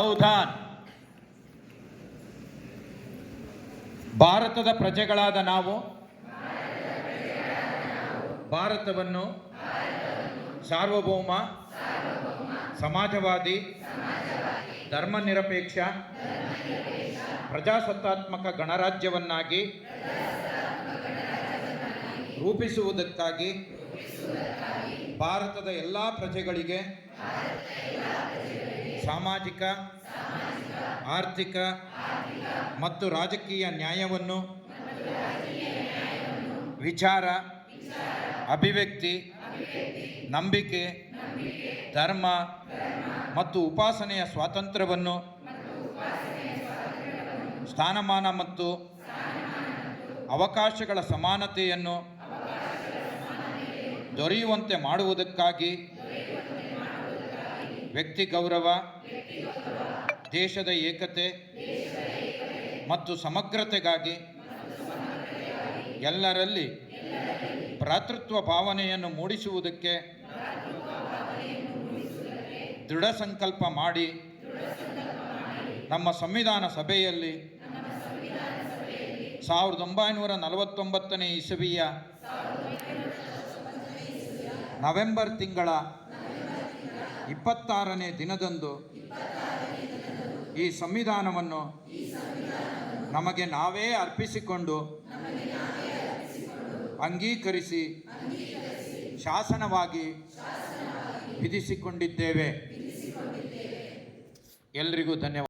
ಸಂವಿಧಾನ ಭಾರತದ ಪ್ರಜೆಗಳಾದ ನಾವು ಭಾರತವನ್ನು ಸಾರ್ವಭೌಮ, ಸಮಾಜವಾದಿ, ಧರ್ಮನಿರಪೇಕ್ಷ, ಪ್ರಜಾಸತ್ತಾತ್ಮಕ ಗಣರಾಜ್ಯವನ್ನಾಗಿ ರೂಪಿಸುವುದಕ್ಕಾಗಿ ಭಾರತದ ಎಲ್ಲ ಪ್ರಜೆಗಳಿಗೆ ಸಾಮಾಜಿಕ, ಆರ್ಥಿಕ ಮತ್ತು ರಾಜಕೀಯ ನ್ಯಾಯವನ್ನು, ವಿಚಾರ, ಅಭಿವ್ಯಕ್ತಿ, ನಂಬಿಕೆ, ಧರ್ಮ ಮತ್ತು ಉಪಾಸನೆಯ ಸ್ವಾತಂತ್ರ್ಯವನ್ನು, ಸ್ಥಾನಮಾನ ಮತ್ತು ಅವಕಾಶಗಳ ಸಮಾನತೆಯನ್ನು ದೊರೆಯುವಂತೆ ಮಾಡುವುದಕ್ಕಾಗಿ ವ್ಯಕ್ತಿ ಗೌರವ, ದೇಶದ ಏಕತೆ ಮತ್ತು ಸಮಗ್ರತೆಗಾಗಿ ಎಲ್ಲರಲ್ಲಿ ಭ್ರಾತೃತ್ವ ಭಾವನೆಯನ್ನು ಮೂಡಿಸುವುದಕ್ಕೆ ದೃಢ ಸಂಕಲ್ಪ ಮಾಡಿ ನಮ್ಮ ಸಂವಿಧಾನ ಸಭೆಯಲ್ಲಿ 1949ನೇ ಇಸವಿಯ ನವೆಂಬರ್ ತಿಂಗಳ 26ನೇ ದಿನದಂದು ಈ ಸಂವಿಧಾನವನ್ನು ನಮಗೆ ನಾವೇ ಅರ್ಪಿಸಿಕೊಂಡು ಅಂಗೀಕರಿಸಿ ಶಾಸನವಾಗಿ ವಿಧಿಸಿಕೊಂಡಿದ್ದೇವೆ. ಎಲ್ರಿಗೂ ಧನ್ಯವಾದ.